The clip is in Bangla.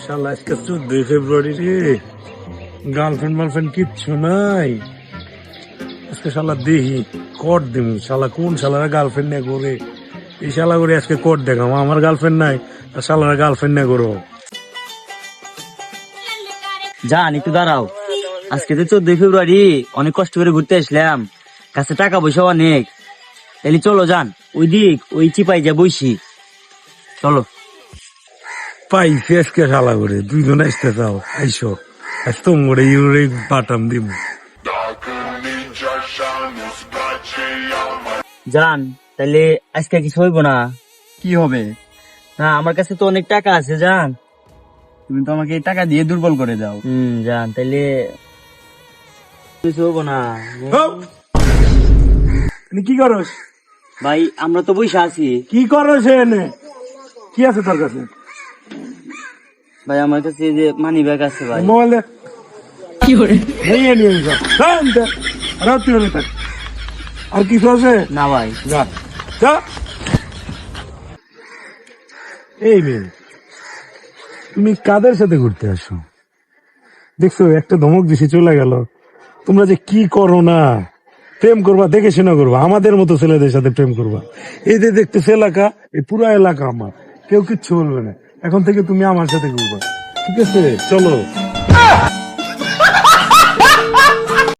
শালা আজকে 14 ফেব্রুয়ারি রে, গার্লফ্রেন্ড কিচ্ছু নাই। আজকে শালা দেখি কোট দিম, শালা কোন শালারা গার্লফ্রেন্ড নিয়ে ঘুরে। এই শালা করে আজকে কোট দেখাম, আমার গার্লফ্রেন্ড নাই আর শালারা গার্লফ্রেন্ড নিয়ে ঘুরো। জান একটু দাঁড়াও, আজকে তো 14 ফেব্রুয়ারি, অনেক কষ্ট করে ঘুরতে আসলাম, কাছে টাকা পয়সা অনেক, তাহলে চলো যান ওই দিক ওই চিপাই যা বইসি, চলো। পাইছি আজকে শালা করে, দুইজন আসতে চাও আইসো, আজ তোমার ইউরে পাঠাম দিব। জান তাহলে আজকে কিছু হইব না? কি হবে? না আমার কাছে তো অনেক টাকা আছে জান। তুমি তো আমাকে এই টাকা দিয়ে দুর্বল করে দাও। জান তাইলে কিছু হইব না। কি করস ভাই আমরা তো বইসা আছি। কি করস এনে? কি আছে তোর কাছে? ভাই আমার কাছে এই যে মানি ব্যাগ আছে ভাই। মোবাইলে কি করে নিয়ে নিয়ে যা রাত্রি হলে থাক। আর কিছু আছে? না ভাই। যা যা। এই মেয়ে, তুমি কাদের সাথে ঘুরতে আসো? দেখছো একটা ধমক দিছি চলে গেল। তোমরা যে কি করো না, প্রেম করবা দেখে শোনা করবা, আমাদের মতো ছেলেদের সাথে প্রেম করবা। এই যে দেখতেছে এলাকা, এই পুরো এলাকা আমার, কেউ কিচ্ছু বলবে না। এখন থেকে তুমি আমার সাথে ঘুরবা, ঠিক আছে? চলো।